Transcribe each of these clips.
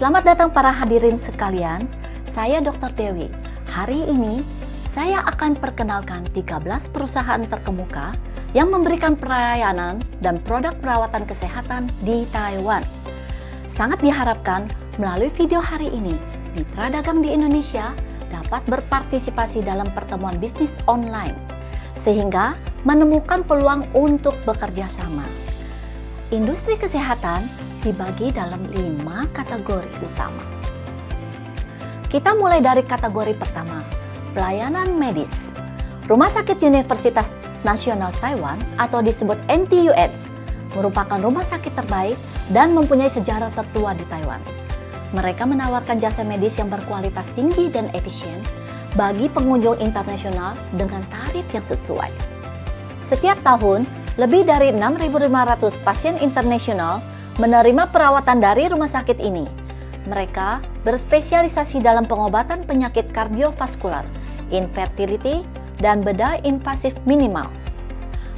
Selamat datang para hadirin sekalian, saya Dr. Dewi. Hari ini saya akan perkenalkan 13 perusahaan terkemuka yang memberikan pelayanan dan produk perawatan kesehatan di Taiwan. Sangat diharapkan melalui video hari ini, mitra dagang di Indonesia dapat berpartisipasi dalam pertemuan bisnis online, sehingga menemukan peluang untuk bekerja sama. Industri kesehatan dibagi dalam 5 kategori utama. Kita mulai dari kategori pertama, pelayanan medis. Rumah Sakit Universitas Nasional Taiwan atau disebut NTUH merupakan rumah sakit terbaik dan mempunyai sejarah tertua di Taiwan. Mereka menawarkan jasa medis yang berkualitas tinggi dan efisien bagi pengunjung internasional dengan tarif yang sesuai. Setiap tahun, lebih dari 6.500 pasien internasional menerima perawatan dari rumah sakit ini. Mereka berspesialisasi dalam pengobatan penyakit kardiovaskular, infertility, dan bedah invasif minimal.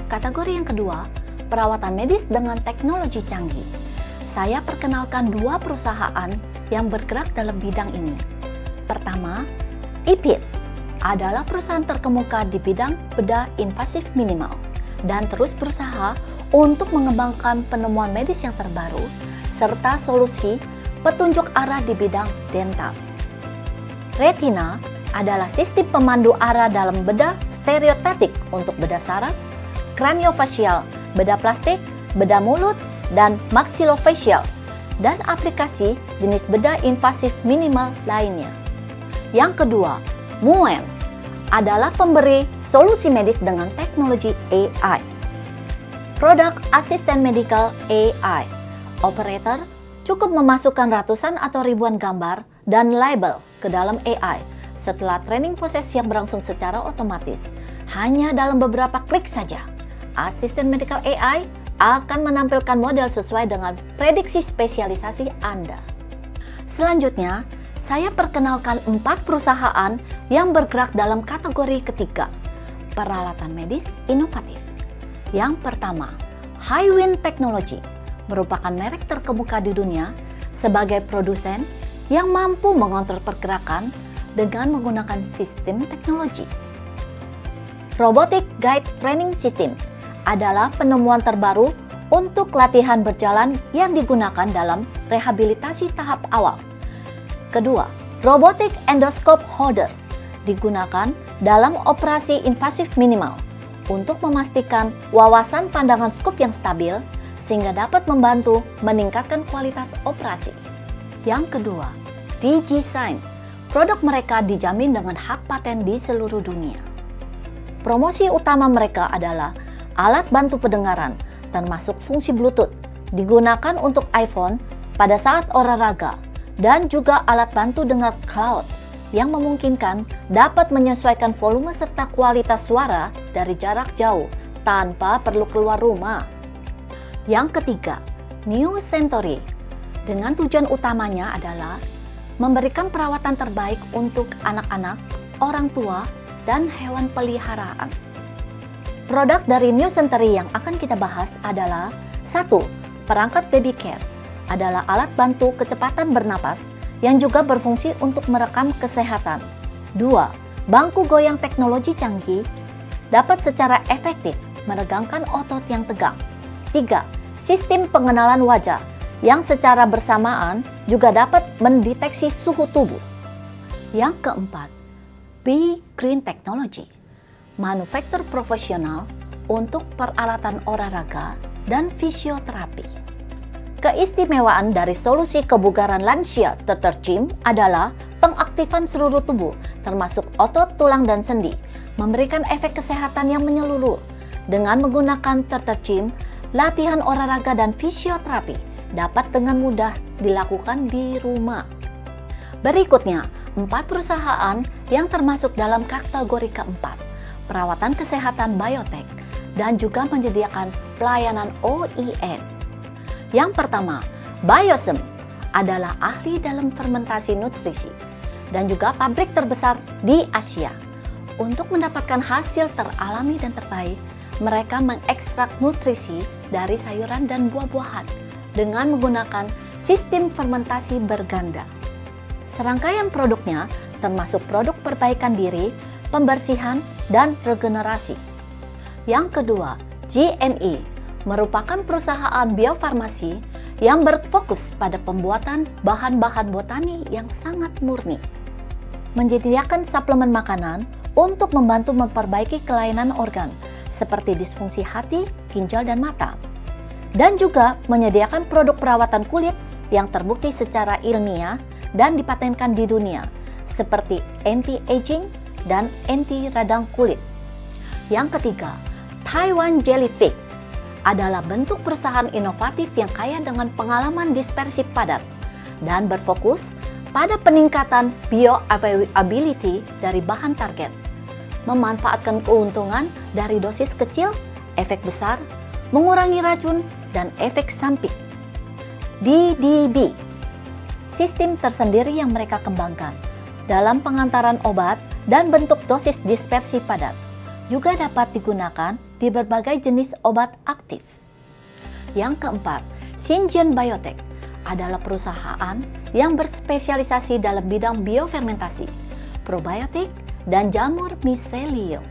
Kategori yang kedua, perawatan medis dengan teknologi canggih. Saya perkenalkan 2 perusahaan yang bergerak dalam bidang ini. Pertama, IPIT adalah perusahaan terkemuka di bidang bedah invasif minimal dan terus berusaha untuk mengembangkan penemuan medis yang terbaru serta solusi petunjuk arah di bidang dental. Retina adalah sistem pemandu arah dalam bedah stereotetik untuk bedah saraf, kraniofacial, bedah plastik, bedah mulut, dan maksilofacial, dan aplikasi jenis bedah invasif minimal lainnya. Yang kedua, Muen adalah pemberi solusi medis dengan teknologi AI. Produk asisten medical AI. Operator cukup memasukkan ratusan atau ribuan gambar dan label ke dalam AI setelah training proses yang berlangsung secara otomatis. Hanya dalam beberapa klik saja, asisten medical AI akan menampilkan model sesuai dengan prediksi spesialisasi Anda. Selanjutnya, saya perkenalkan 4 perusahaan yang bergerak dalam kategori ketiga, peralatan medis inovatif. Yang pertama, Highwind Technology merupakan merek terkemuka di dunia sebagai produsen yang mampu mengontrol pergerakan dengan menggunakan sistem teknologi. Robotic Guide Training System adalah penemuan terbaru untuk latihan berjalan yang digunakan dalam rehabilitasi tahap awal. Kedua, Robotic Endoscope Holder digunakan dalam operasi invasif minimal untuk memastikan wawasan pandangan skop yang stabil sehingga dapat membantu meningkatkan kualitas operasi. Yang kedua, DigiSign. Produk mereka dijamin dengan hak paten di seluruh dunia. Promosi utama mereka adalah alat bantu pendengaran termasuk fungsi Bluetooth digunakan untuk iPhone pada saat olahraga dan juga alat bantu dengar cloud yang memungkinkan dapat menyesuaikan volume serta kualitas suara dari jarak jauh tanpa perlu keluar rumah. Yang ketiga, New Century dengan tujuan utamanya adalah memberikan perawatan terbaik untuk anak-anak, orang tua, dan hewan peliharaan. Produk dari New Century yang akan kita bahas adalah 1. Perangkat baby care adalah alat bantu kecepatan bernapas yang juga berfungsi untuk merekam kesehatan. 2. Bangku goyang teknologi canggih dapat secara efektif meregangkan otot yang tegang. 3. Sistem pengenalan wajah yang secara bersamaan juga dapat mendeteksi suhu tubuh. Yang keempat, Be Green Technology, manufaktur profesional untuk peralatan olahraga dan fisioterapi. Keistimewaan dari solusi kebugaran lansia Turtle Gym adalah pengaktifan seluruh tubuh, termasuk otot, tulang, dan sendi, memberikan efek kesehatan yang menyeluruh. Dengan menggunakan Turtle Gym, latihan olahraga dan fisioterapi dapat dengan mudah dilakukan di rumah. Berikutnya, 4 perusahaan yang termasuk dalam kategori keempat, perawatan kesehatan biotech, dan juga menyediakan pelayanan OEM. Yang pertama, Biosem adalah ahli dalam fermentasi nutrisi dan juga pabrik terbesar di Asia. Untuk mendapatkan hasil teralami dan terbaik, mereka mengekstrak nutrisi dari sayuran dan buah-buahan dengan menggunakan sistem fermentasi berganda. Serangkaian produknya termasuk produk perbaikan diri, pembersihan, dan regenerasi. Yang kedua, GNE merupakan perusahaan biofarmasi yang berfokus pada pembuatan bahan-bahan botani yang sangat murni. Menyediakan suplemen makanan untuk membantu memperbaiki kelainan organ seperti disfungsi hati, ginjal, dan mata. Dan juga menyediakan produk perawatan kulit yang terbukti secara ilmiah dan dipatenkan di dunia, seperti anti-aging dan anti radang kulit. Yang ketiga, Taiwan Jellyfish adalah bentuk perusahaan inovatif yang kaya dengan pengalaman dispersi padat dan berfokus pada peningkatan bioavailability dari bahan target, memanfaatkan keuntungan dari dosis kecil, efek besar, mengurangi racun, dan efek samping. DDB, sistem tersendiri yang mereka kembangkan dalam pengantaran obat dan bentuk dosis dispersi padat, juga dapat digunakan di berbagai jenis obat aktif. Yang keempat, Syngene Biotech adalah perusahaan yang berspesialisasi dalam bidang biofermentasi, probiotik, dan jamur miselium.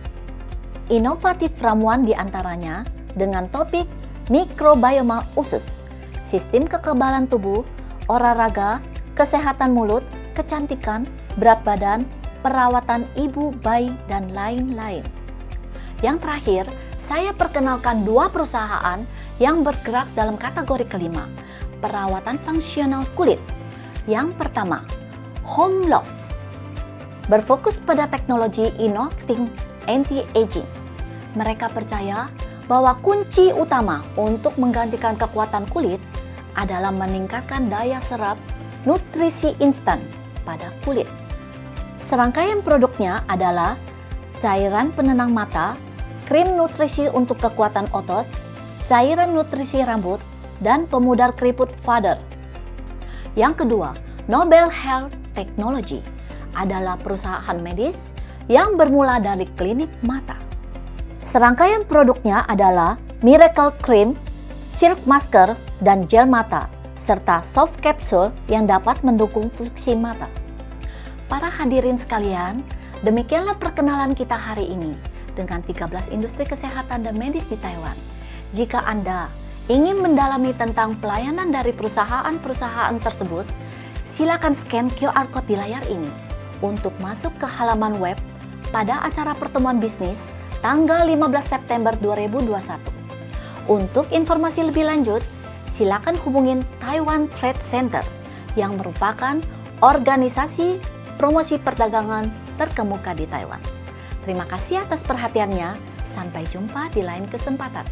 Inovatif ramuan diantaranya dengan topik mikrobioma usus, sistem kekebalan tubuh, olahraga, kesehatan mulut, kecantikan, berat badan, perawatan ibu, bayi, dan lain-lain. Yang terakhir, saya perkenalkan dua perusahaan yang bergerak dalam kategori kelima, perawatan fungsional kulit. Yang pertama, Homelove, berfokus pada teknologi inovatif anti-aging. Mereka percaya bahwa kunci utama untuk menggantikan kekuatan kulit adalah meningkatkan daya serap nutrisi instan pada kulit. Serangkaian produknya adalah cairan penenang mata, krim nutrisi untuk kekuatan otot, cairan nutrisi rambut, dan pemudar keriput Father. Yang kedua, Nobel Health Technology adalah perusahaan medis yang bermula dari klinik mata. Serangkaian produknya adalah Miracle Cream, Silk Masker, dan gel mata, serta soft capsule yang dapat mendukung fungsi mata. Para hadirin sekalian, demikianlah perkenalan kita hari ini dengan 13 industri kesehatan dan medis di Taiwan. Jika Anda ingin mendalami tentang pelayanan dari perusahaan-perusahaan tersebut, silakan scan QR Code di layar ini untuk masuk ke halaman web pada acara pertemuan bisnis tanggal 15 September 2021. Untuk informasi lebih lanjut, silakan hubungin Taiwan Trade Center yang merupakan organisasi promosi perdagangan terkemuka di Taiwan. Terima kasih atas perhatiannya. Sampai jumpa di lain kesempatan.